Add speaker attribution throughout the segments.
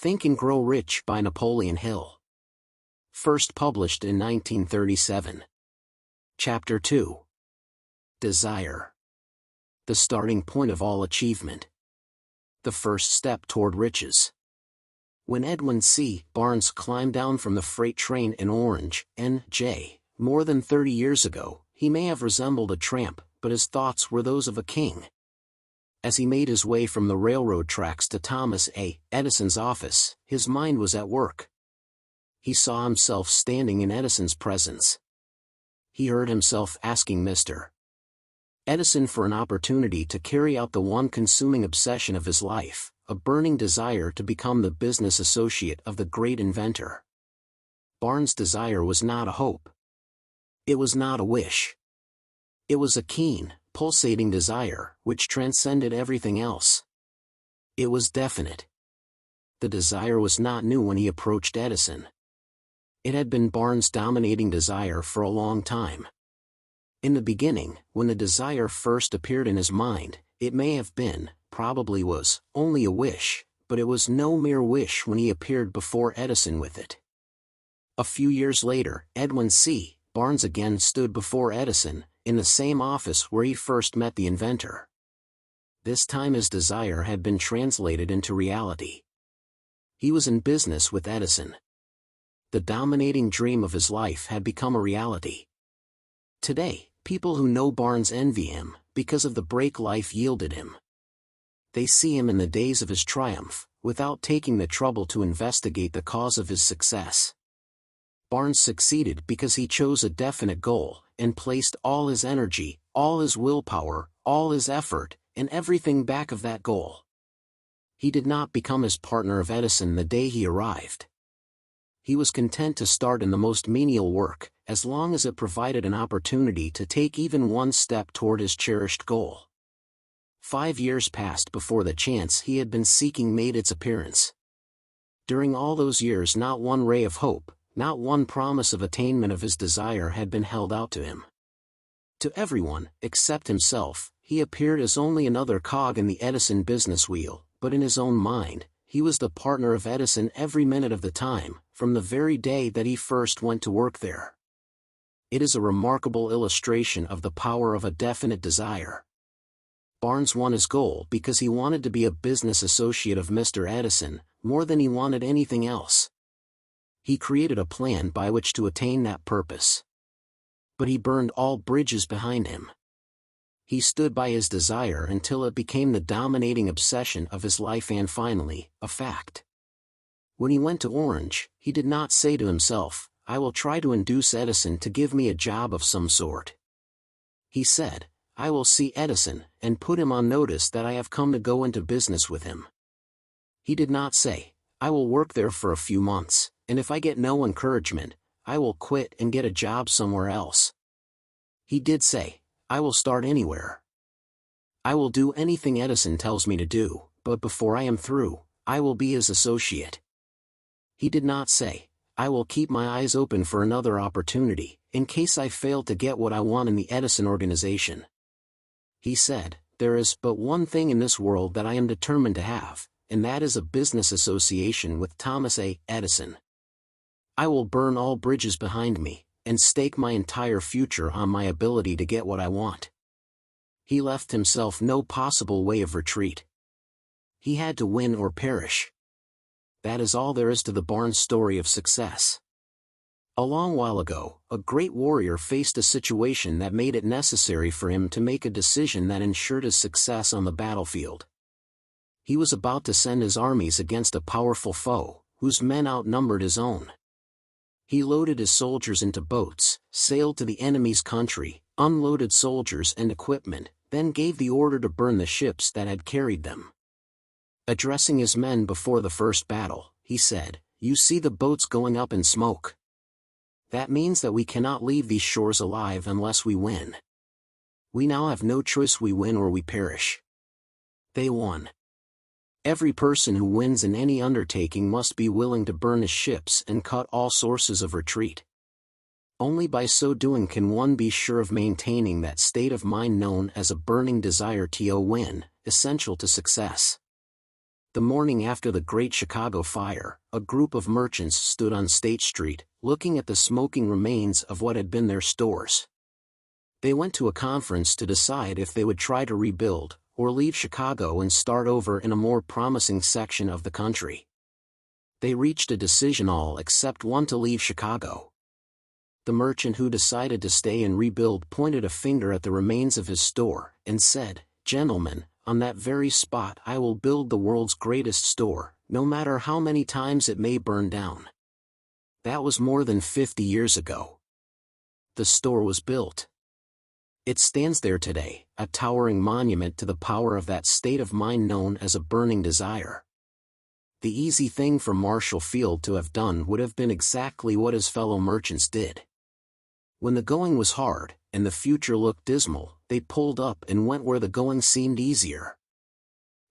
Speaker 1: Think and Grow Rich by Napoleon Hill. First published in 1937. Chapter 2. Desire. The starting point of all achievement. The first step toward riches. When Edwin C. Barnes climbed down from the freight train in Orange, N.J., more than 30 years ago, he may have resembled a tramp, but his thoughts were those of a king. As he made his way from the railroad tracks to Thomas A. Edison's office, his mind was at work. He saw himself standing in Edison's presence. He heard himself asking Mr. Edison for an opportunity to carry out the one consuming obsession of his life, a burning desire to become the business associate of the great inventor. Barnes' desire was not a hope. It was not a wish. It was a keen, pulsating desire, which transcended everything else. It was definite. The desire was not new when he approached Edison. It had been Barnes' dominating desire for a long time. In the beginning, when the desire first appeared in his mind, it may have been, probably was, only a wish, but it was no mere wish when he appeared before Edison with it. A few years later, Edwin C. Barnes again stood before Edison, in the same office where he first met the inventor. This time his desire had been translated into reality. He was in business with Edison. The dominating dream of his life had become a reality. Today, people who know Barnes envy him, because of the break life yielded him. They see him in the days of his triumph, without taking the trouble to investigate the cause of his success. Barnes succeeded because he chose a definite goal, and placed all his energy, all his willpower, all his effort, and everything back of that goal. He did not become his partner of Edison the day he arrived. He was content to start in the most menial work, as long as it provided an opportunity to take even one step toward his cherished goal. 5 years passed before the chance he had been seeking made its appearance. During all those years not one ray of hope, not one promise of attainment of his desire had been held out to him. To everyone, except himself, he appeared as only another cog in the Edison business wheel, but in his own mind, he was the partner of Edison every minute of the time, from the very day that he first went to work there. It is a remarkable illustration of the power of a definite desire. Barnes won his goal because he wanted to be a business associate of Mr. Edison, more than he wanted anything else. He created a plan by which to attain that purpose. But he burned all bridges behind him. He stood by his desire until it became the dominating obsession of his life and finally, a fact. When he went to Orange, he did not say to himself, "I will try to induce Edison to give me a job of some sort." He said, "I will see Edison, and put him on notice that I have come to go into business with him." He did not say, "I will work there for a few months, and if I get no encouragement, I will quit and get a job somewhere else." He did say, "I will start anywhere. I will do anything Edison tells me to do, but before I am through, I will be his associate." He did not say, "I will keep my eyes open for another opportunity, in case I fail to get what I want in the Edison organization." He said, "There is but one thing in this world that I am determined to have, and that is a business association with Thomas A. Edison. I will burn all bridges behind me, and stake my entire future on my ability to get what I want." He left himself no possible way of retreat. He had to win or perish. That is all there is to the Barnes story of success. A long while ago, a great warrior faced a situation that made it necessary for him to make a decision that ensured his success on the battlefield. He was about to send his armies against a powerful foe, whose men outnumbered his own. He loaded his soldiers into boats, sailed to the enemy's country, unloaded soldiers and equipment, then gave the order to burn the ships that had carried them. Addressing his men before the first battle, he said, "You see the boats going up in smoke. That means that we cannot leave these shores alive unless we win. We now have no choice, we win or we perish." They won. Every person who wins in any undertaking must be willing to burn his ships and cut all sources of retreat. Only by so doing can one be sure of maintaining that state of mind known as a burning desire to win, essential to success. The morning after the Great Chicago Fire, a group of merchants stood on State Street, looking at the smoking remains of what had been their stores. They went to a conference to decide if they would try to rebuild, or leave Chicago and start over in a more promising section of the country. They reached a decision, all except one, to leave Chicago. The merchant who decided to stay and rebuild pointed a finger at the remains of his store, and said, "Gentlemen, on that very spot I will build the world's greatest store, no matter how many times it may burn down." That was more than 50 years ago. The store was built. It stands there today, a towering monument to the power of that state of mind known as a burning desire. The easy thing for Marshall Field to have done would have been exactly what his fellow merchants did. When the going was hard, and the future looked dismal, they pulled up and went where the going seemed easier.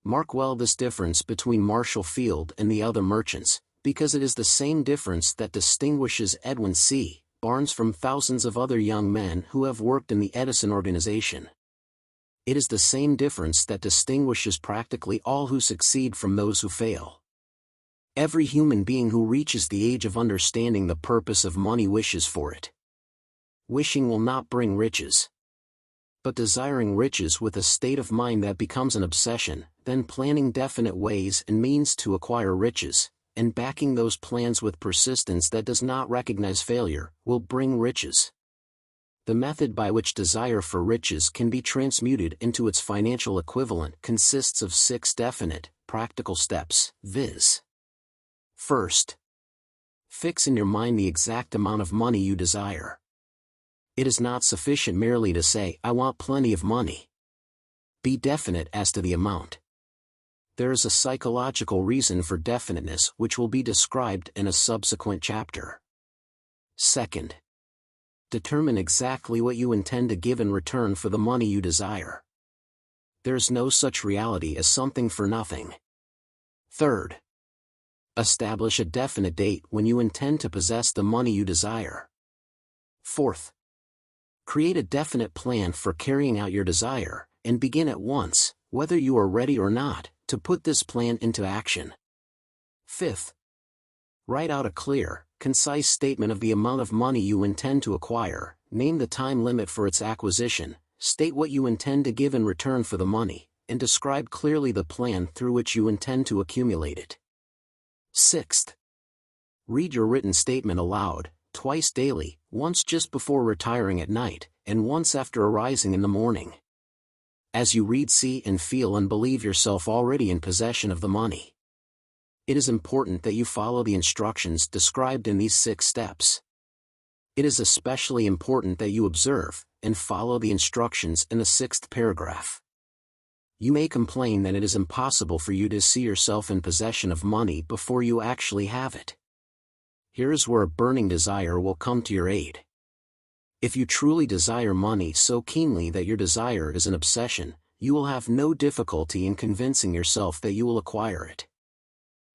Speaker 1: Mark well this difference between Marshall Field and the other merchants, because it is the same difference that distinguishes Edwin C. Barnes from thousands of other young men who have worked in the Edison organization. It is the same difference that distinguishes practically all who succeed from those who fail. Every human being who reaches the age of understanding the purpose of money wishes for it. Wishing will not bring riches. But desiring riches with a state of mind that becomes an obsession, then planning definite ways and means to acquire riches, and backing those plans with persistence that does not recognize failure, will bring riches. The method by which desire for riches can be transmuted into its financial equivalent consists of 6 definite, practical steps, viz. First, fix in your mind the exact amount of money you desire. It is not sufficient merely to say, "I want plenty of money." Be definite as to the amount. There is a psychological reason for definiteness which will be described in a subsequent chapter. Second, determine exactly what you intend to give in return for the money you desire. There is no such reality as something for nothing. Third, establish a definite date when you intend to possess the money you desire. Fourth, create a definite plan for carrying out your desire, and begin at once, whether you are ready or not, to put this plan into action. Fifth, write out a clear, concise statement of the amount of money you intend to acquire, name the time limit for its acquisition, state what you intend to give in return for the money, and describe clearly the plan through which you intend to accumulate it. Sixth, read your written statement aloud, twice daily, once just before retiring at night, and once after arising in the morning. As you read, see and feel and believe yourself already in possession of the money. It is important that you follow the instructions described in these 6 steps. It is especially important that you observe and follow the instructions in the 6th paragraph. You may complain that it is impossible for you to see yourself in possession of money before you actually have it. Here is where a burning desire will come to your aid. If you truly desire money so keenly that your desire is an obsession, you will have no difficulty in convincing yourself that you will acquire it.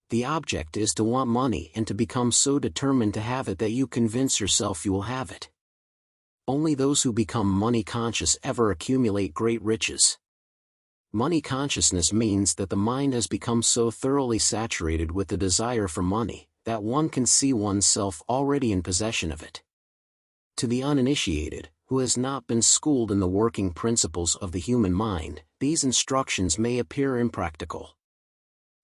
Speaker 1: The object is to want money and to become so determined to have it that you convince yourself you will have it. Only those who become money conscious ever accumulate great riches. Money consciousness means that the mind has become so thoroughly saturated with the desire for money, that one can see oneself already in possession of it. To the uninitiated, who has not been schooled in the working principles of the human mind, these instructions may appear impractical.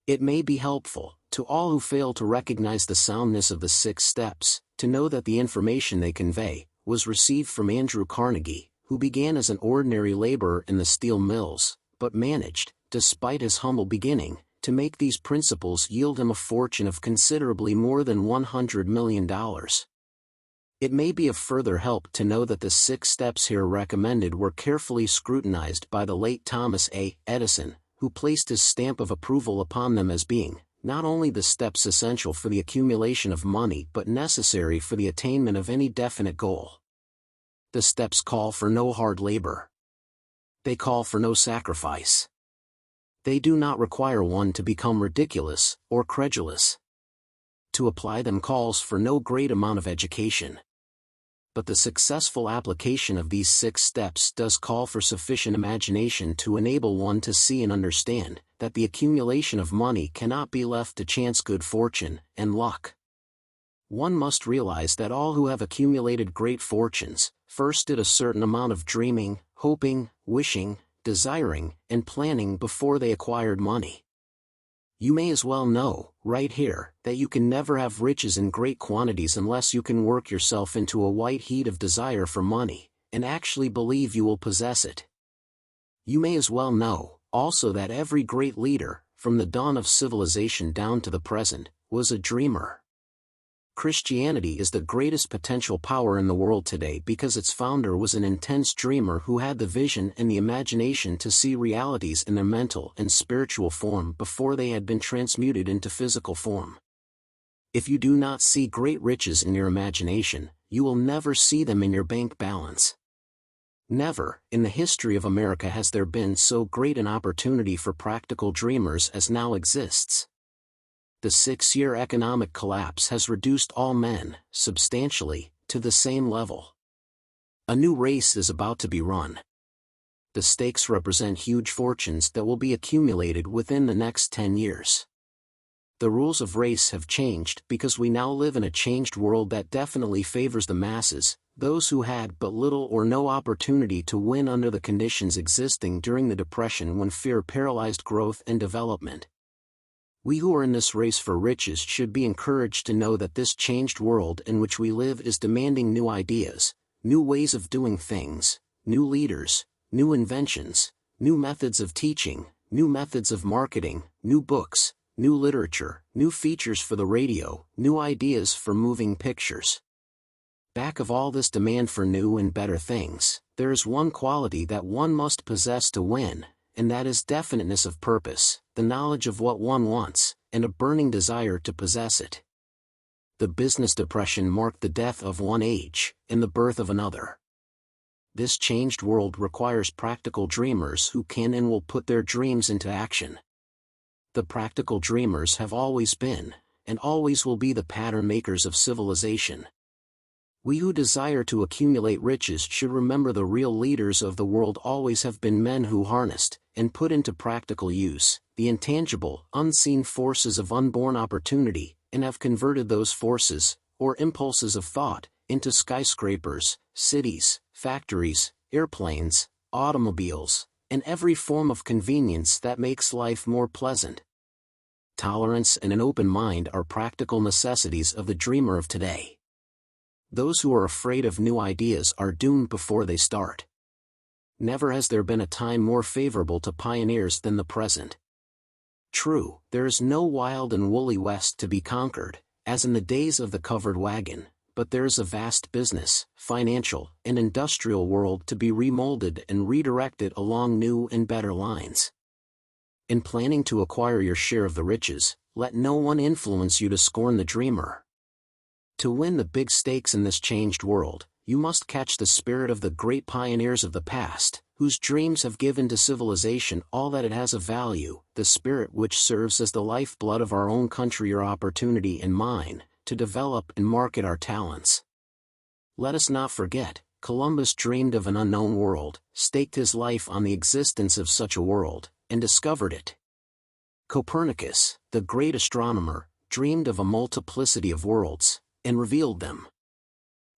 Speaker 1: It may be helpful, to all who fail to recognize the soundness of the 6 steps, to know that the information they convey was received from Andrew Carnegie, who began as an ordinary laborer in the steel mills, but managed, despite his humble beginning, to make these principles yield him a fortune of considerably more than $100 million. It may be of further help to know that the 6 steps here recommended were carefully scrutinized by the late Thomas A. Edison, who placed his stamp of approval upon them as being, not only the steps essential for the accumulation of money but necessary for the attainment of any definite goal. The steps call for no hard labor. They call for no sacrifice. They do not require one to become ridiculous or credulous. To apply them calls for no great amount of education. But the successful application of these 6 steps does call for sufficient imagination to enable one to see and understand that the accumulation of money cannot be left to chance, good fortune, and luck. One must realize that all who have accumulated great fortunes first did a certain amount of dreaming, hoping, wishing, desiring, and planning before they acquired money. You may as well know, right here, that you can never have riches in great quantities unless you can work yourself into a white heat of desire for money, and actually believe you will possess it. You may as well know, also, that every great leader, from the dawn of civilization down to the present, was a dreamer. Christianity is the greatest potential power in the world today because its founder was an intense dreamer who had the vision and the imagination to see realities in their mental and spiritual form before they had been transmuted into physical form. If you do not see great riches in your imagination, you will never see them in your bank balance. Never, in the history of America, has there been so great an opportunity for practical dreamers as now exists. The 6-year economic collapse has reduced all men, substantially, to the same level. A new race is about to be run. The stakes represent huge fortunes that will be accumulated within the next 10 years. The rules of race have changed because we now live in a changed world that definitely favors the masses, those who had but little or no opportunity to win under the conditions existing during the Depression when fear paralyzed growth and development. We who are in this race for riches should be encouraged to know that this changed world in which we live is demanding new ideas, new ways of doing things, new leaders, new inventions, new methods of teaching, new methods of marketing, new books, new literature, new features for the radio, new ideas for moving pictures. Back of all this demand for new and better things, there is one quality that one must possess to win, and that is definiteness of purpose, the knowledge of what one wants, and a burning desire to possess it. The business depression marked the death of one age, and the birth of another. This changed world requires practical dreamers who can and will put their dreams into action. The practical dreamers have always been, and always will be, the pattern makers of civilization. We who desire to accumulate riches should remember the real leaders of the world always have been men who harnessed, and put into practical use, the intangible, unseen forces of unborn opportunity, and have converted those forces, or impulses of thought, into skyscrapers, cities, factories, airplanes, automobiles, and every form of convenience that makes life more pleasant. Tolerance and an open mind are practical necessities of the dreamer of today. Those who are afraid of new ideas are doomed before they start. Never has there been a time more favorable to pioneers than the present. True, there is no wild and woolly West to be conquered, as in the days of the covered wagon, but there is a vast business, financial, and industrial world to be remolded and redirected along new and better lines. In planning to acquire your share of the riches, let no one influence you to scorn the dreamer. To win the big stakes in this changed world, you must catch the spirit of the great pioneers of the past, whose dreams have given to civilization all that it has of value, the spirit which serves as the lifeblood of our own country, your opportunity and mine, to develop and market our talents. Let us not forget, Columbus dreamed of an unknown world, staked his life on the existence of such a world, and discovered it. Copernicus, the great astronomer, dreamed of a multiplicity of worlds, and revealed them.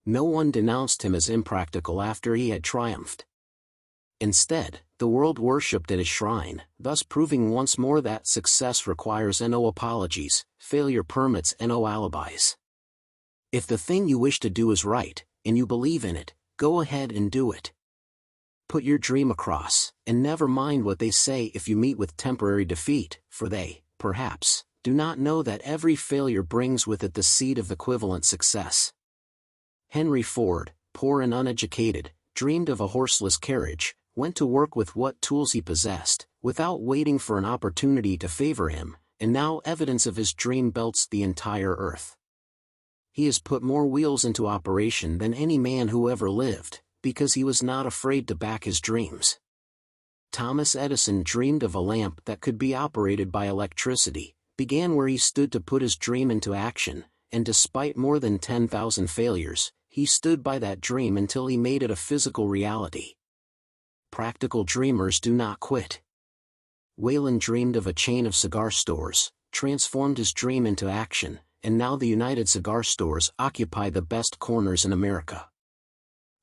Speaker 1: No one denounced him as impractical after he had triumphed. Instead, the world worshipped at his shrine, thus proving once more that success requires no apologies, failure permits no alibis. If the thing you wish to do is right, and you believe in it, go ahead and do it. Put your dream across, and never mind what they say if you meet with temporary defeat, for they, perhaps, do not know that every failure brings with it the seed of equivalent success. Henry Ford, poor and uneducated, dreamed of a horseless carriage, went to work with what tools he possessed, without waiting for an opportunity to favor him, and now evidence of his dream belts the entire earth. He has put more wheels into operation than any man who ever lived, because he was not afraid to back his dreams. Thomas Edison dreamed of a lamp that could be operated by electricity, began where he stood to put his dream into action, and despite more than 10,000 failures, he stood by that dream until he made it a physical reality. Practical dreamers do not quit. Wayland dreamed of a chain of cigar stores, transformed his dream into action, and now the United Cigar Stores occupy the best corners in America.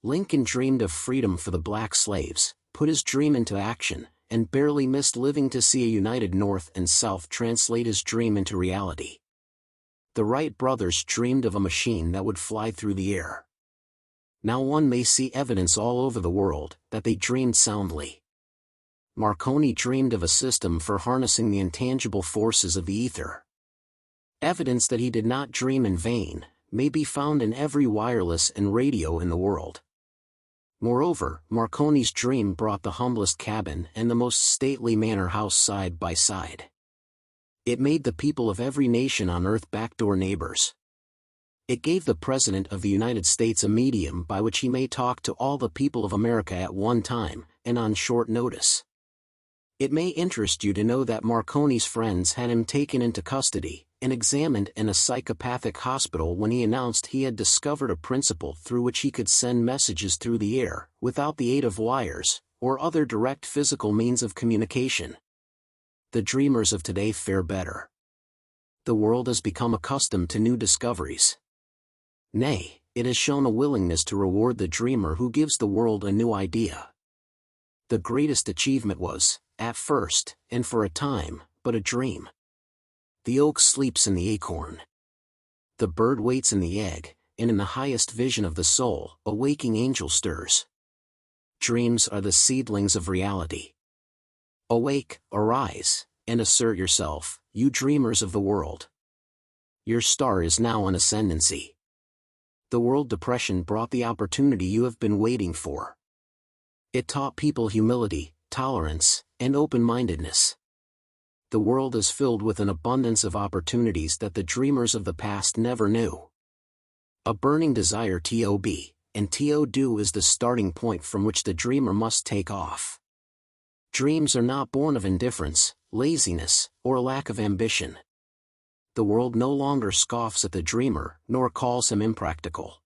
Speaker 1: Lincoln dreamed of freedom for the black slaves, put his dream into action, and barely missed living to see a united North and South translate his dream into reality. The Wright brothers dreamed of a machine that would fly through the air. Now one may see evidence all over the world that they dreamed soundly. Marconi dreamed of a system for harnessing the intangible forces of the ether. Evidence that he did not dream in vain may be found in every wireless and radio in the world. Moreover, Marconi's dream brought the humblest cabin and the most stately manor house side by side. It made the people of every nation on earth backdoor neighbors. It gave the President of the United States a medium by which he may talk to all the people of America at one time, and on short notice. It may interest you to know that Marconi's friends had him taken into custody and examined in a psychopathic hospital when he announced he had discovered a principle through which he could send messages through the air, without the aid of wires, or other direct physical means of communication. The dreamers of today fare better. The world has become accustomed to new discoveries. Nay, it has shown a willingness to reward the dreamer who gives the world a new idea. The greatest achievement was, at first, and for a time, but a dream. The oak sleeps in the acorn. The bird waits in the egg, and in the highest vision of the soul, a waking angel stirs. Dreams are the seedlings of reality. Awake, arise, and assert yourself, you dreamers of the world. Your star is now on ascendancy. The world depression brought the opportunity you have been waiting for. It taught people humility, tolerance, and open-mindedness. The world is filled with an abundance of opportunities that the dreamers of the past never knew. A burning desire and to-do is the starting point from which the dreamer must take off. Dreams are not born of indifference, laziness, or lack of ambition. The world no longer scoffs at the dreamer, nor calls him impractical.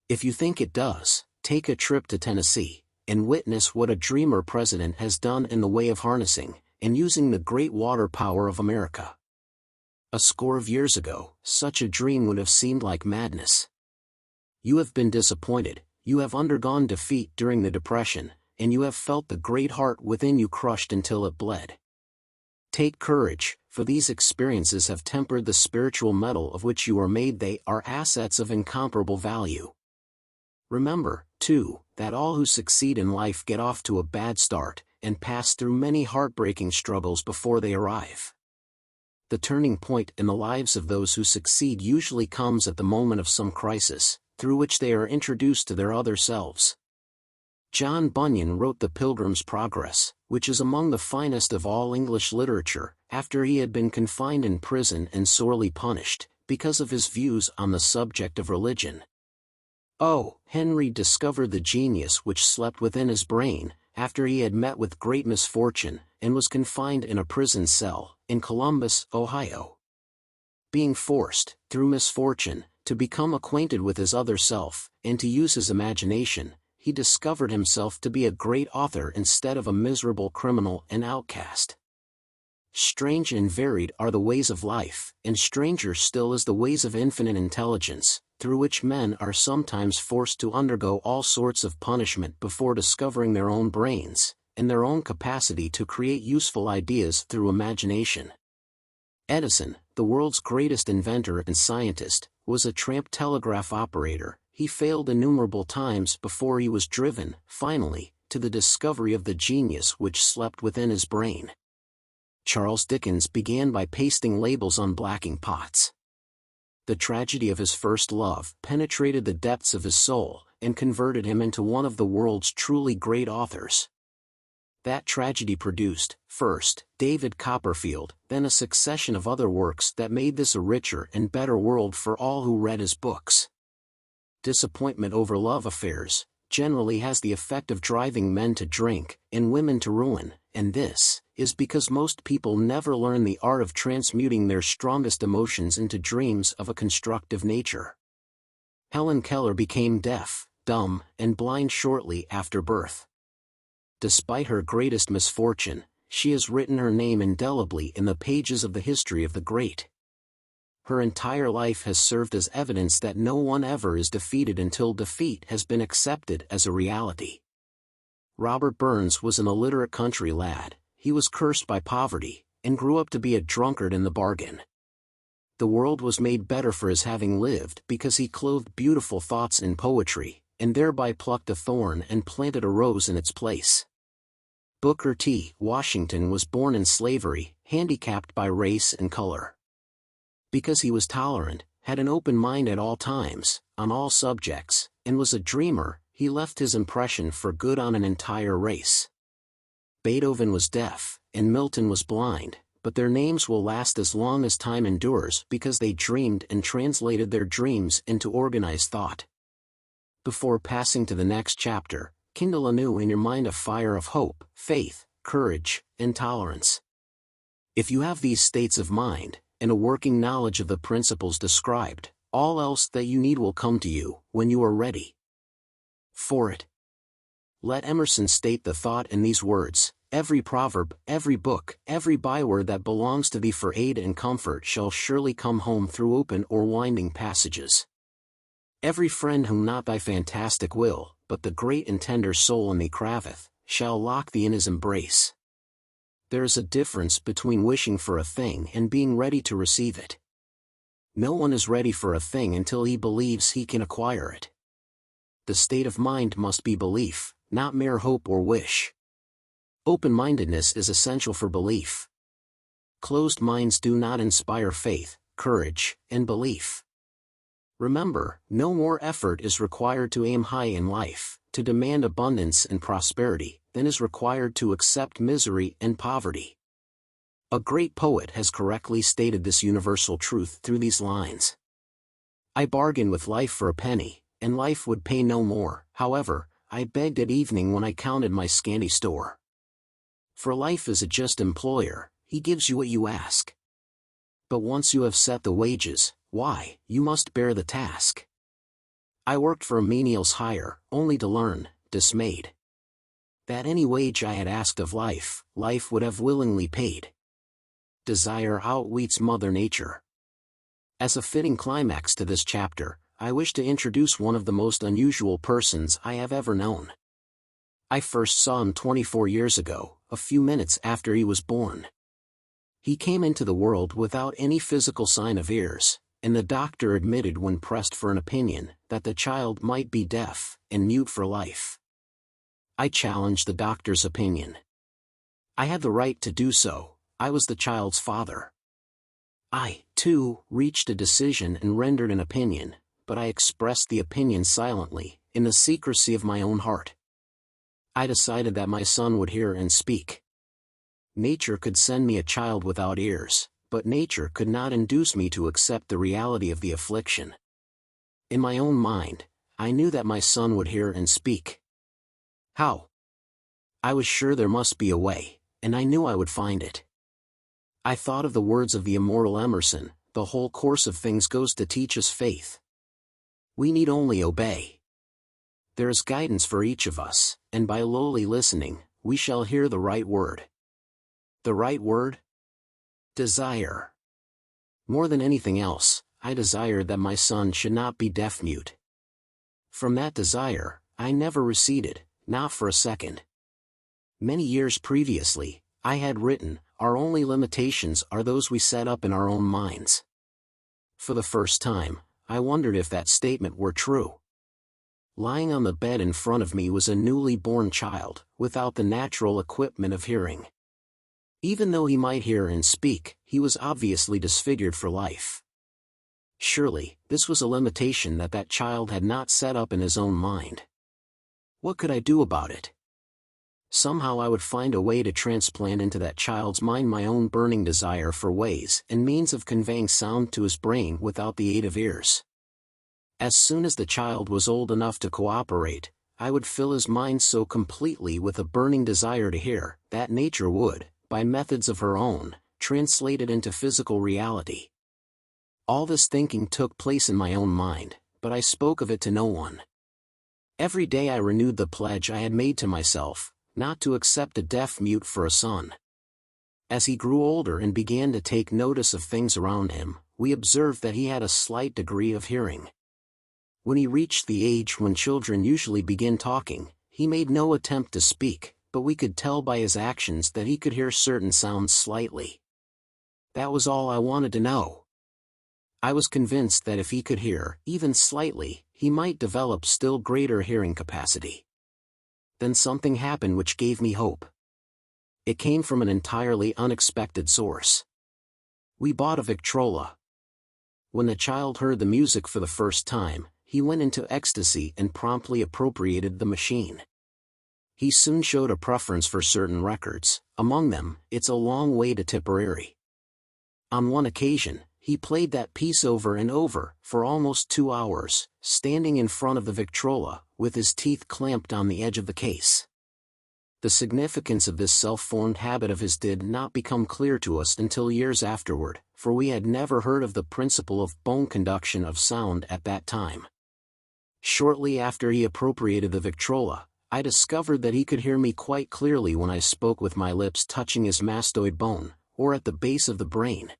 Speaker 1: If you think it does, take a trip to Tennessee, and witness what a dreamer president has done in the way of harnessing and using the great water power of America. A score of years ago, such a dream would have seemed like madness. You have been disappointed, you have undergone defeat during the Depression, and you have felt the great heart within you crushed until it bled. Take courage, for these experiences have tempered the spiritual metal of which you are made. They are assets of incomparable value. Remember, too, that all who succeed in life get off to a bad start, and pass through many heartbreaking struggles before they arrive. The turning point in the lives of those who succeed usually comes at the moment of some crisis, through which they are introduced to their other selves. John Bunyan wrote The Pilgrim's Progress, which is among the finest of all English literature, after he had been confined in prison and sorely punished, because of his views on the subject of religion. O. Henry discovered the genius which slept within his brain, after he had met with great misfortune, and was confined in a prison cell, in Columbus, Ohio. Being forced, through misfortune, to become acquainted with his other self, and to use his imagination, he discovered himself to be a great author instead of a miserable criminal and outcast. Strange and varied are the ways of life, and stranger still is the ways of infinite intelligence, through which men are sometimes forced to undergo all sorts of punishment before discovering their own brains, and their own capacity to create useful ideas through imagination. Edison, the world's greatest inventor and scientist, was a tramp telegraph operator. He failed innumerable times before he was driven, finally, to the discovery of the genius which slept within his brain. Charles Dickens began by pasting labels on blacking pots. The tragedy of his first love penetrated the depths of his soul, and converted him into one of the world's truly great authors. That tragedy produced, first, David Copperfield, then a succession of other works that made this a richer and better world for all who read his books. Disappointment over love affairs generally has the effect of driving men to drink, and women to ruin, and this is because most people never learn the art of transmuting their strongest emotions into dreams of a constructive nature. Helen Keller became deaf, dumb, and blind shortly after birth. Despite her greatest misfortune, she has written her name indelibly in the pages of the history of the great. Her entire life has served as evidence that no one ever is defeated until defeat has been accepted as a reality. Robert Burns was an illiterate country lad. He was cursed by poverty, and grew up to be a drunkard in the bargain. The world was made better for his having lived because he clothed beautiful thoughts in poetry, and thereby plucked a thorn and planted a rose in its place. Booker T. Washington was born in slavery, handicapped by race and color. Because he was tolerant, had an open mind at all times, on all subjects, and was a dreamer, he left his impression for good on an entire race. Beethoven was deaf, and Milton was blind, but their names will last as long as time endures because they dreamed and translated their dreams into organized thought. Before passing to the next chapter, kindle anew in your mind a fire of hope, faith, courage, and tolerance. If you have these states of mind, and a working knowledge of the principles described, all else that you need will come to you when you are ready for it. Let Emerson state the thought in these words: every proverb, every book, every byword that belongs to thee for aid and comfort shall surely come home through open or winding passages. Every friend whom not thy fantastic will, but the great and tender soul in thee craveth, shall lock thee in his embrace. There is a difference between wishing for a thing and being ready to receive it. No one is ready for a thing until he believes he can acquire it. The state of mind must be belief, not mere hope or wish. Open-mindedness is essential for belief. Closed minds do not inspire faith, courage, and belief. Remember, no more effort is required to aim high in life, to demand abundance and prosperity, than is required to accept misery and poverty. A great poet has correctly stated this universal truth through these lines. I bargained with life for a penny, and life would pay no more. However, I begged at evening when I counted my scanty store. For life is a just employer, he gives you what you ask. But once you have set the wages, why, you must bear the task. I worked for a menial's hire, only to learn, dismayed, that any wage I had asked of life, life would have willingly paid. Desire outwits Mother Nature. As a fitting climax to this chapter, I wish to introduce one of the most unusual persons I have ever known. I first saw him 24 years ago, a few minutes after he was born. He came into the world without any physical sign of ears, and the doctor admitted when pressed for an opinion that the child might be deaf and mute for life. I challenged the doctor's opinion. I had the right to do so. I was the child's father. I, too, reached a decision and rendered an opinion, but I expressed the opinion silently, in the secrecy of my own heart. I decided that my son would hear and speak. Nature could send me a child without ears, but nature could not induce me to accept the reality of the affliction. In my own mind, I knew that my son would hear and speak. How? I was sure there must be a way, and I knew I would find it. I thought of the words of the immortal Emerson: the whole course of things goes to teach us faith. We need only obey. There is guidance for each of us, and by lowly listening, we shall hear the right word. The right word? Desire. More than anything else, I desired that my son should not be deaf-mute. From that desire, I never receded, not for a second. Many years previously, I had written, "Our only limitations are those we set up in our own minds." For the first time, I wondered if that statement were true. Lying on the bed in front of me was a newly born child, without the natural equipment of hearing. Even though he might hear and speak, he was obviously disfigured for life. Surely, this was a limitation that child had not set up in his own mind. What could I do about it? Somehow I would find a way to transplant into that child's mind my own burning desire for ways and means of conveying sound to his brain without the aid of ears. As soon as the child was old enough to cooperate, I would fill his mind so completely with a burning desire to hear, that nature would, by methods of her own, translate it into physical reality. All this thinking took place in my own mind, but I spoke of it to no one. Every day I renewed the pledge I had made to myself, not to accept a deaf-mute for a son. As he grew older and began to take notice of things around him, we observed that he had a slight degree of hearing. When he reached the age when children usually begin talking, he made no attempt to speak, but we could tell by his actions that he could hear certain sounds slightly. That was all I wanted to know. I was convinced that if he could hear, even slightly, he might develop still greater hearing capacity. Then something happened which gave me hope. It came from an entirely unexpected source. We bought a Victrola. When the child heard the music for the first time, he went into ecstasy and promptly appropriated the machine. He soon showed a preference for certain records, among them, It's a Long Way to Tipperary. On one occasion, he played that piece over and over, for almost 2 hours, standing in front of the Victrola, with his teeth clamped on the edge of the case. The significance of this self-formed habit of his did not become clear to us until years afterward, for we had never heard of the principle of bone conduction of sound at that time. Shortly after he appropriated the Victrola, I discovered that he could hear me quite clearly when I spoke with my lips touching his mastoid bone, or at the base of the brain.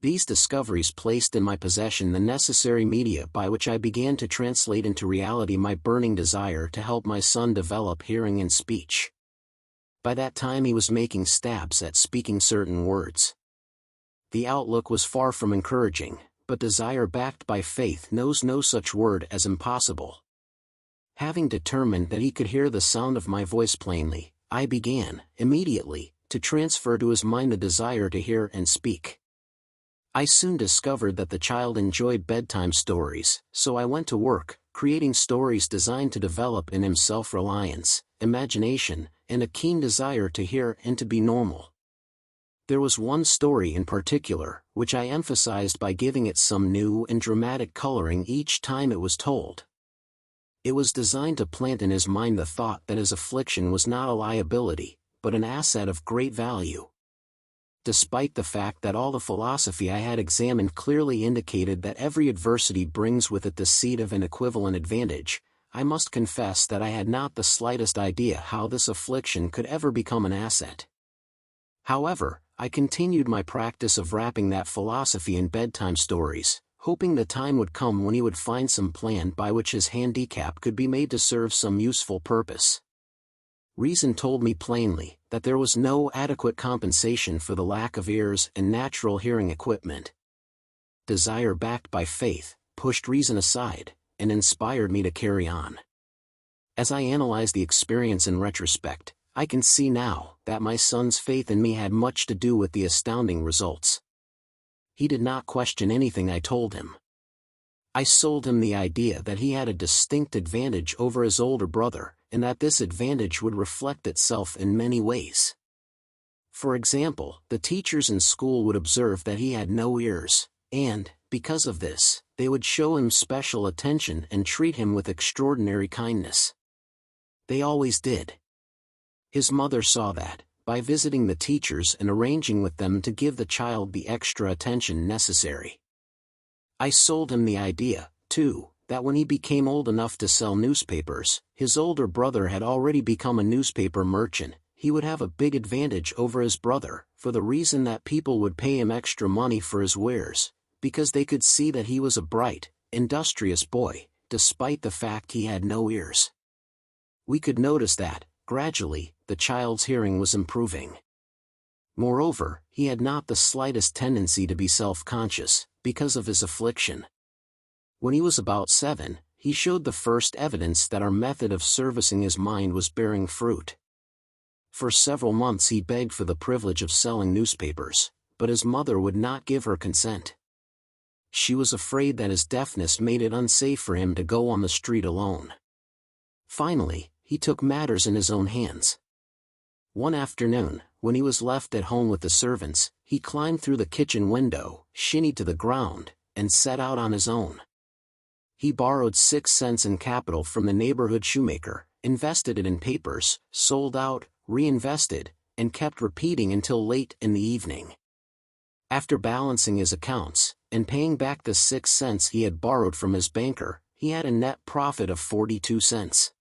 Speaker 1: These discoveries placed in my possession the necessary media by which I began to translate into reality my burning desire to help my son develop hearing and speech. By that time he was making stabs at speaking certain words. The outlook was far from encouraging, but desire backed by faith knows no such word as impossible. Having determined that he could hear the sound of my voice plainly, I began, immediately, to transfer to his mind the desire to hear and speak. I soon discovered that the child enjoyed bedtime stories, so I went to work, creating stories designed to develop in him self-reliance, imagination, and a keen desire to hear and to be normal. There was one story in particular, which I emphasized by giving it some new and dramatic coloring each time it was told. It was designed to plant in his mind the thought that his affliction was not a liability, but an asset of great value. Despite the fact that all the philosophy I had examined clearly indicated that every adversity brings with it the seed of an equivalent advantage, I must confess that I had not the slightest idea how this affliction could ever become an asset. However, I continued my practice of wrapping that philosophy in bedtime stories, hoping the time would come when he would find some plan by which his handicap could be made to serve some useful purpose. Reason told me plainly that there was no adequate compensation for the lack of ears and natural hearing equipment. Desire backed by faith pushed reason aside, and inspired me to carry on. As I analyze the experience in retrospect, I can see now that my son's faith in me had much to do with the astounding results. He did not question anything I told him. I sold him the idea that he had a distinct advantage over his older brother, and that this advantage would reflect itself in many ways. For example, the teachers in school would observe that he had no ears, and, because of this, they would show him special attention and treat him with extraordinary kindness. They always did. His mother saw that, by visiting the teachers and arranging with them to give the child the extra attention necessary. I sold him the idea, too, that when he became old enough to sell newspapers, his older brother had already become a newspaper merchant, he would have a big advantage over his brother, for the reason that people would pay him extra money for his wares, because they could see that he was a bright, industrious boy, despite the fact he had no ears. We could notice that, gradually, the child's hearing was improving. Moreover, he had not the slightest tendency to be self-conscious, because of his affliction. When he was about 7, he showed the first evidence that our method of servicing his mind was bearing fruit. For several months he begged for the privilege of selling newspapers, but his mother would not give her consent. She was afraid that his deafness made it unsafe for him to go on the street alone. Finally, he took matters in his own hands. One afternoon, when he was left at home with the servants, he climbed through the kitchen window, shinnied to the ground, and set out on his own. He borrowed 6 cents in capital from the neighborhood shoemaker, invested it in papers, sold out, reinvested, and kept repeating until late in the evening. After balancing his accounts, and paying back the 6 cents he had borrowed from his banker, he had a net profit of 42 cents.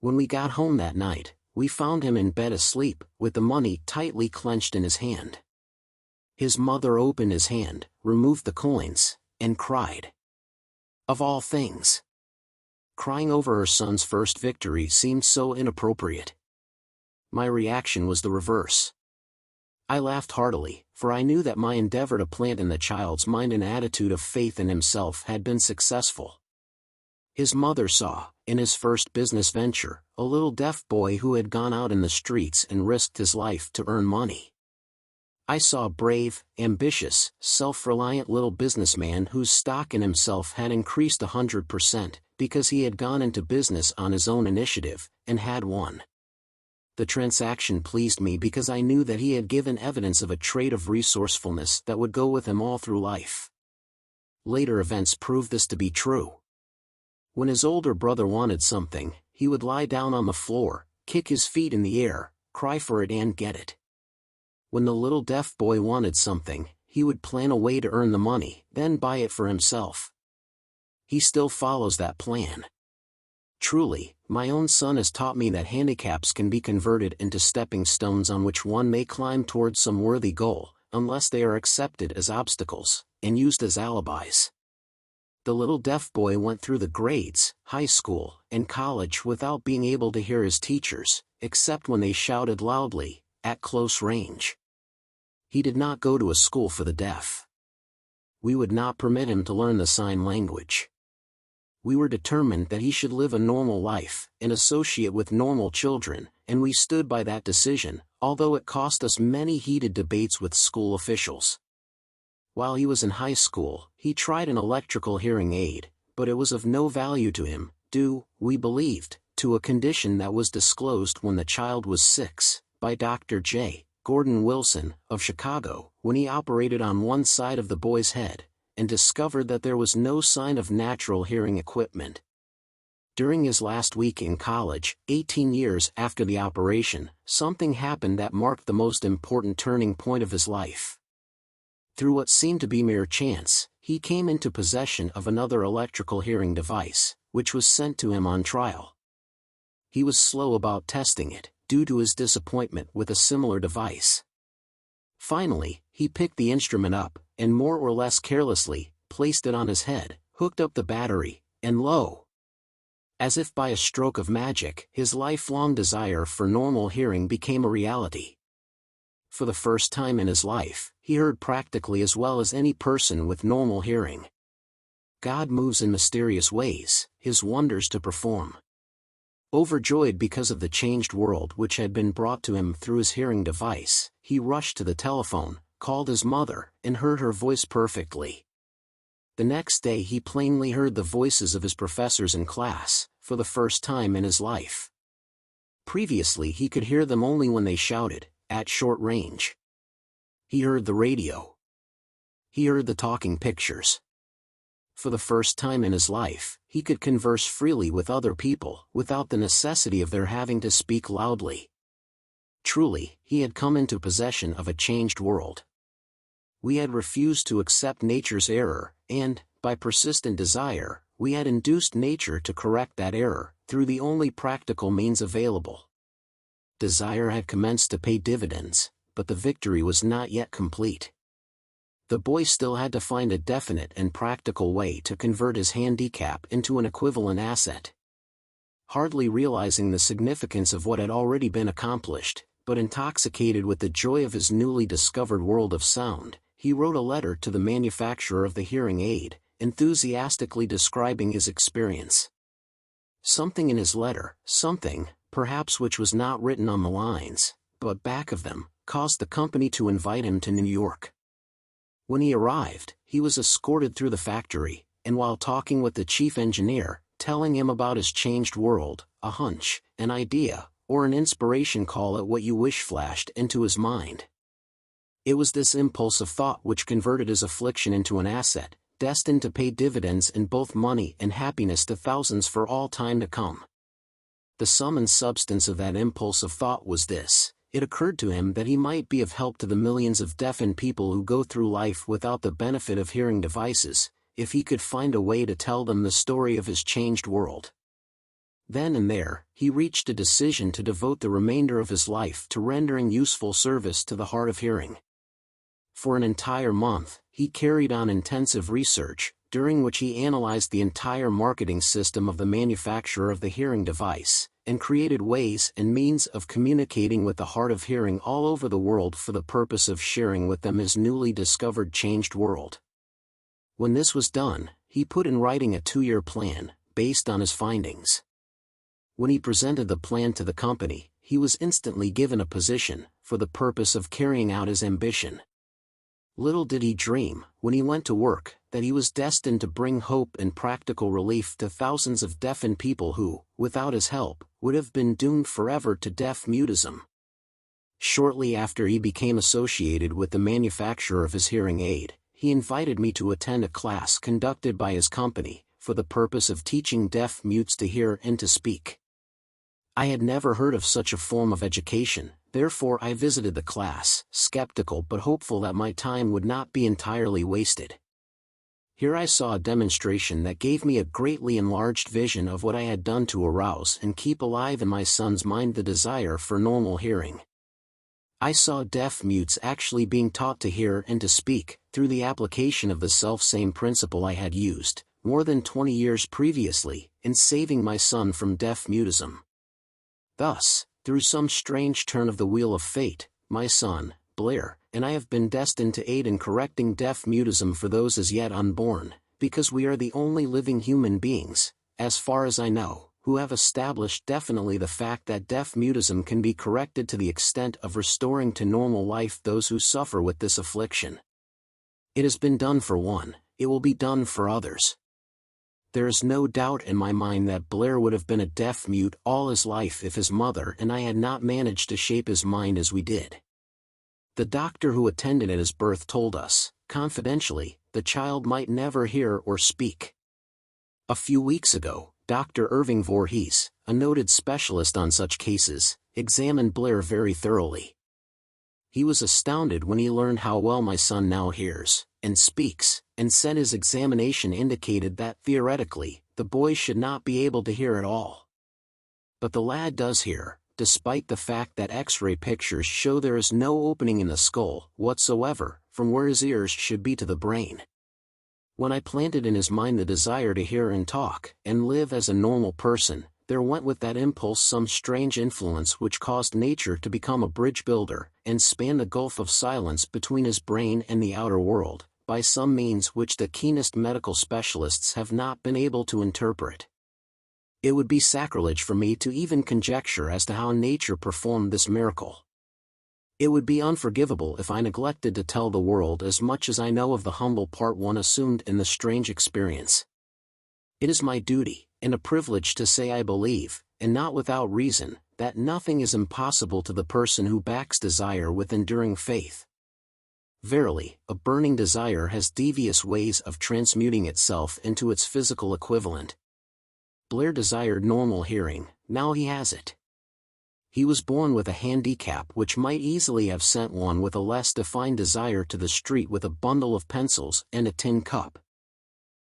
Speaker 1: When we got home that night, we found him in bed asleep, with the money tightly clenched in his hand. His mother opened his hand, removed the coins, and cried. Of all things, crying over her son's first victory seemed so inappropriate. My reaction was the reverse. I laughed heartily, for I knew that my endeavor to plant in the child's mind an attitude of faith in himself had been successful. His mother saw, in his first business venture, a little deaf boy who had gone out in the streets and risked his life to earn money. I saw a brave, ambitious, self-reliant little businessman whose stock in himself had increased 100%, because he had gone into business on his own initiative, and had won. The transaction pleased me because I knew that he had given evidence of a trait of resourcefulness that would go with him all through life. Later events proved this to be true. When his older brother wanted something, he would lie down on the floor, kick his feet in the air, cry for it and get it. When the little deaf boy wanted something, he would plan a way to earn the money, then buy it for himself. He still follows that plan. Truly, my own son has taught me that handicaps can be converted into stepping stones on which one may climb towards some worthy goal, unless they are accepted as obstacles, and used as alibis. The little deaf boy went through the grades, high school, and college without being able to hear his teachers, except when they shouted loudly, at close range. He did not go to a school for the deaf. We would not permit him to learn the sign language. We were determined that he should live a normal life, and associate with normal children, and we stood by that decision, although it cost us many heated debates with school officials. While he was in high school, he tried an electrical hearing aid, but it was of no value to him, due, we believed, to a condition that was disclosed when the child was 6, by Dr. J. Gordon Wilson, of Chicago, when he operated on one side of the boy's head, and discovered that there was no sign of natural hearing equipment. During his last week in college, 18 years after the operation, something happened that marked the most important turning point of his life. Through what seemed to be mere chance, he came into possession of another electrical hearing device, which was sent to him on trial. He was slow about testing it, due to his disappointment with a similar device. Finally, he picked the instrument up, and more or less carelessly, placed it on his head, hooked up the battery, and lo! As if by a stroke of magic, his lifelong desire for normal hearing became a reality. For the first time in his life, he heard practically as well as any person with normal hearing. God moves in mysterious ways, his wonders to perform. Overjoyed because of the changed world which had been brought to him through his hearing device, he rushed to the telephone, called his mother, and heard her voice perfectly. The next day he plainly heard the voices of his professors in class, for the first time in his life. Previously he could hear them only when they shouted, at short range. He heard the radio. He heard the talking pictures. For the first time in his life, he could converse freely with other people, without the necessity of their having to speak loudly. Truly, he had come into possession of a changed world. We had refused to accept nature's error, and, by persistent desire, we had induced nature to correct that error, through the only practical means available. Desire had commenced to pay dividends, but the victory was not yet complete. The boy still had to find a definite and practical way to convert his handicap into an equivalent asset. Hardly realizing the significance of what had already been accomplished, but intoxicated with the joy of his newly discovered world of sound, he wrote a letter to the manufacturer of the hearing aid, enthusiastically describing his experience. Something in his letter, something, perhaps which was not written on the lines, but back of them, caused the company to invite him to New York. When he arrived, he was escorted through the factory, and while talking with the chief engineer, telling him about his changed world, a hunch, an idea, or an inspiration, call it what you wish, flashed into his mind. It was this impulse of thought which converted his affliction into an asset, destined to pay dividends in both money and happiness to thousands for all time to come. The sum and substance of that impulse of thought was this: it occurred to him that he might be of help to the millions of deafened people who go through life without the benefit of hearing devices, if he could find a way to tell them the story of his changed world. Then and there, he reached a decision to devote the remainder of his life to rendering useful service to the hard of hearing. For an entire month, he carried on intensive research, during which he analyzed the entire marketing system of the manufacturer of the hearing device, and created ways and means of communicating with the hard of hearing all over the world for the purpose of sharing with them his newly discovered changed world. When this was done, he put in writing a 2-year plan, based on his findings. When he presented the plan to the company, he was instantly given a position, for the purpose of carrying out his ambition. Little did he dream, when he went to work, that he was destined to bring hope and practical relief to thousands of deafened people who, without his help, would have been doomed forever to deaf-mutism. Shortly after he became associated with the manufacturer of his hearing aid, he invited me to attend a class conducted by his company, for the purpose of teaching deaf-mutes to hear and to speak. I had never heard of such a form of education, therefore I visited the class, skeptical but hopeful that my time would not be entirely wasted. Here I saw a demonstration that gave me a greatly enlarged vision of what I had done to arouse and keep alive in my son's mind the desire for normal hearing. I saw deaf-mutes actually being taught to hear and to speak, through the application of the self-same principle I had used, more than 20 years previously, in saving my son from deaf-mutism. Thus, through some strange turn of the wheel of fate, my son, Blair, and I have been destined to aid in correcting deaf-mutism for those as yet unborn, because we are the only living human beings, as far as I know, who have established definitely the fact that deaf-mutism can be corrected to the extent of restoring to normal life those who suffer with this affliction. It has been done for one, it will be done for others. There is no doubt in my mind that Blair would have been a deaf-mute all his life if his mother and I had not managed to shape his mind as we did. The doctor who attended at his birth told us, confidentially, the child might never hear or speak. A few weeks ago, Dr. Irving Voorhees, a noted specialist on such cases, examined Blair very thoroughly. He was astounded when he learned how well my son now hears and speaks, and said his examination indicated that, theoretically, the boy should not be able to hear at all. But the lad does hear, despite the fact that X-ray pictures show there is no opening in the skull whatsoever, from where his ears should be to the brain. When I planted in his mind the desire to hear and talk, and live as a normal person, there went with that impulse some strange influence which caused nature to become a bridge builder, and span the gulf of silence between his brain and the outer world, by some means which the keenest medical specialists have not been able to interpret. It would be sacrilege for me to even conjecture as to how nature performed this miracle. It would be unforgivable if I neglected to tell the world as much as I know of the humble part one assumed in the strange experience. It is my duty, and a privilege to say I believe, and not without reason, that nothing is impossible to the person who backs desire with enduring faith. Verily, a burning desire has devious ways of transmuting itself into its physical equivalent. Blair desired normal hearing, now he has it. He was born with a handicap which might easily have sent one with a less defined desire to the street with a bundle of pencils and a tin cup.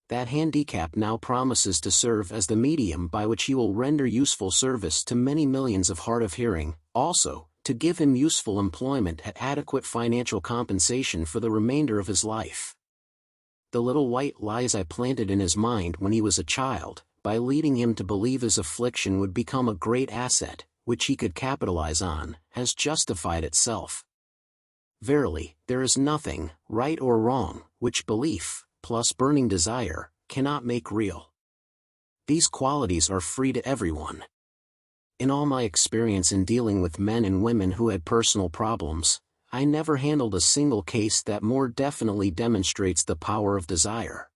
Speaker 1: That handicap now promises to serve as the medium by which he will render useful service to many millions of hard of hearing, also, to give him useful employment at adequate financial compensation for the remainder of his life. The little white lies I planted in his mind when he was a child, by leading him to believe his affliction would become a great asset, which he could capitalize on, has justified itself. Verily, there is nothing, right or wrong, which belief, plus burning desire, cannot make real. These qualities are free to everyone. In all my experience in dealing with men and women who had personal problems, I never handled a single case that more definitely demonstrates the power of desire.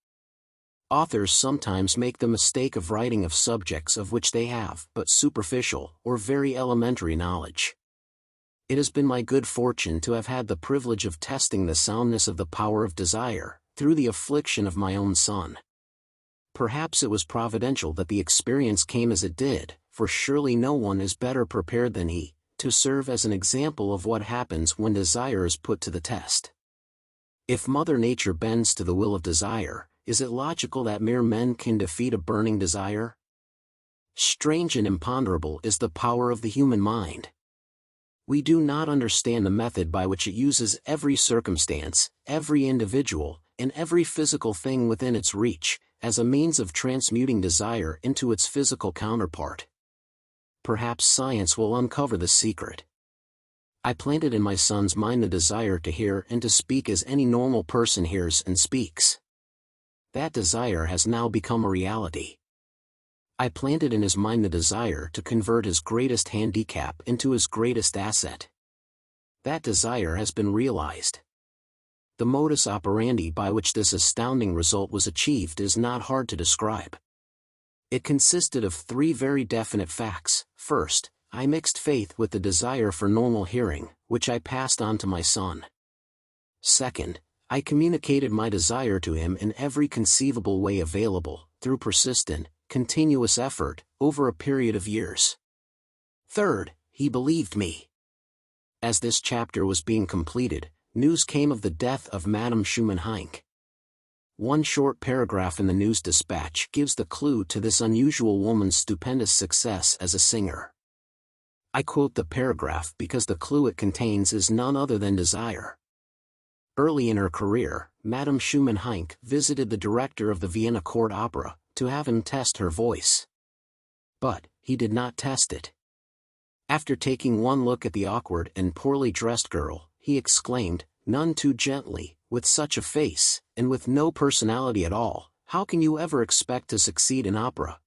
Speaker 1: Authors sometimes make the mistake of writing of subjects of which they have but superficial or very elementary knowledge. It has been my good fortune to have had the privilege of testing the soundness of the power of desire, through the affliction of my own son. Perhaps it was providential that the experience came as it did, for surely no one is better prepared than he, to serve as an example of what happens when desire is put to the test. If Mother Nature bends to the will of desire, is it logical that mere men can defeat a burning desire? Strange and imponderable is the power of the human mind. We do not understand the method by which it uses every circumstance, every individual, and every physical thing within its reach, as a means of transmuting desire into its physical counterpart. Perhaps science will uncover the secret. I planted in my son's mind the desire to hear and to speak as any normal person hears and speaks. That desire has now become a reality. I planted in his mind the desire to convert his greatest handicap into his greatest asset. That desire has been realized. The modus operandi by which this astounding result was achieved is not hard to describe. It consisted of 3 very definite facts. First, I mixed faith with the desire for normal hearing, which I passed on to my son. Second, I communicated my desire to him in every conceivable way available, through persistent, continuous effort, over a period of years. Third, he believed me. As this chapter was being completed, news came of the death of Madame Schumann-Heink. One short paragraph in the News Dispatch gives the clue to this unusual woman's stupendous success as a singer. I quote the paragraph because the clue it contains is none other than desire. Early in her career, Madame Schumann-Heink visited the director of the Vienna Court Opera to have him test her voice. But he did not test it. After taking one look at the awkward and poorly dressed girl, he exclaimed, none too gently, with such a face, and with no personality at all, how can you ever expect to succeed in opera?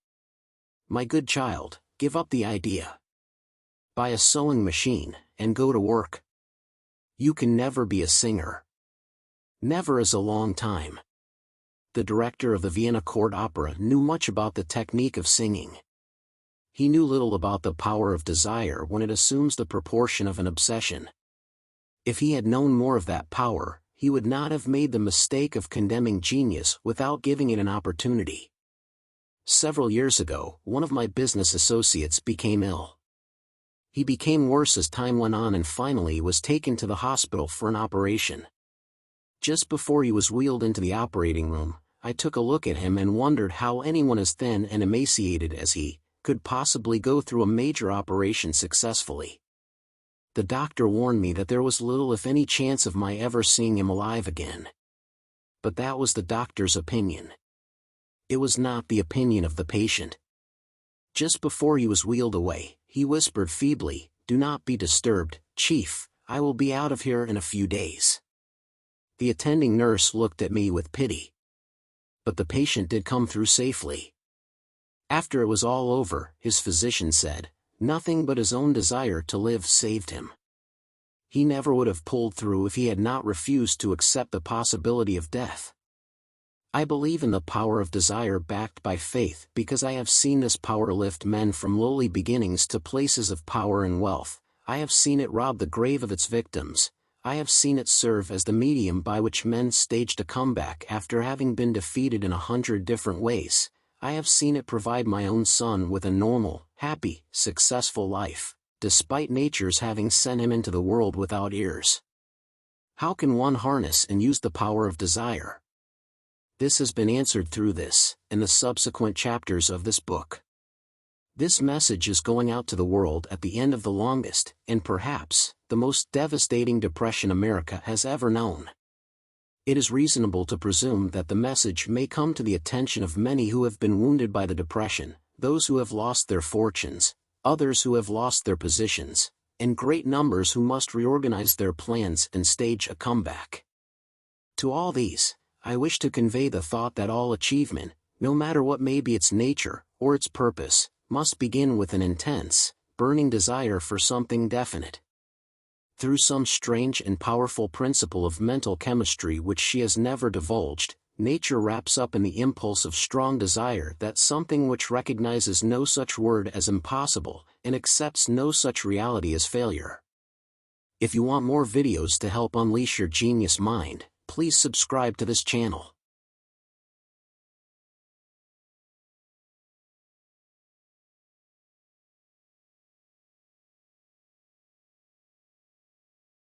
Speaker 1: My good child, give up the idea. Buy a sewing machine, and go to work. You can never be a singer. Never is a long time. The director of the Vienna Court Opera knew much about the technique of singing. He knew little about the power of desire when it assumes the proportion of an obsession. If he had known more of that power, he would not have made the mistake of condemning genius without giving it an opportunity. Several years ago, one of my business associates became ill. He became worse as time went on and finally was taken to the hospital for an operation. Just before he was wheeled into the operating room, I took a look at him and wondered how anyone as thin and emaciated as he could possibly go through a major operation successfully. The doctor warned me that there was little if any chance of my ever seeing him alive again. But that was the doctor's opinion. It was not the opinion of the patient. Just before he was wheeled away, he whispered feebly, "Do not be disturbed, Chief, I will be out of here in a few days." The attending nurse looked at me with pity. But the patient did come through safely. After it was all over, his physician said, nothing but his own desire to live saved him. He never would have pulled through if he had not refused to accept the possibility of death. I believe in the power of desire backed by faith because I have seen this power lift men from lowly beginnings to places of power and wealth. I have seen it rob the grave of its victims. I have seen it serve as the medium by which men staged a comeback after having been defeated in 100 different ways. I have seen it provide my own son with a normal, happy, successful life, despite nature's having sent him into the world without ears. How can one harness and use the power of desire? This has been answered through this, and the subsequent chapters of this book. This message is going out to the world at the end of the longest, and perhaps, the most devastating depression America has ever known. It is reasonable to presume that the message may come to the attention of many who have been wounded by the depression, those who have lost their fortunes, others who have lost their positions, and great numbers who must reorganize their plans and stage a comeback. To all these, I wish to convey the thought that all achievement, no matter what may be its nature, or its purpose, must begin with an intense, burning desire for something definite. Through some strange and powerful principle of mental chemistry which she has never divulged, nature wraps up in the impulse of strong desire that something which recognizes no such word as impossible, and accepts no such reality as failure. If you want more videos to help unleash your genius mind, please subscribe to this channel.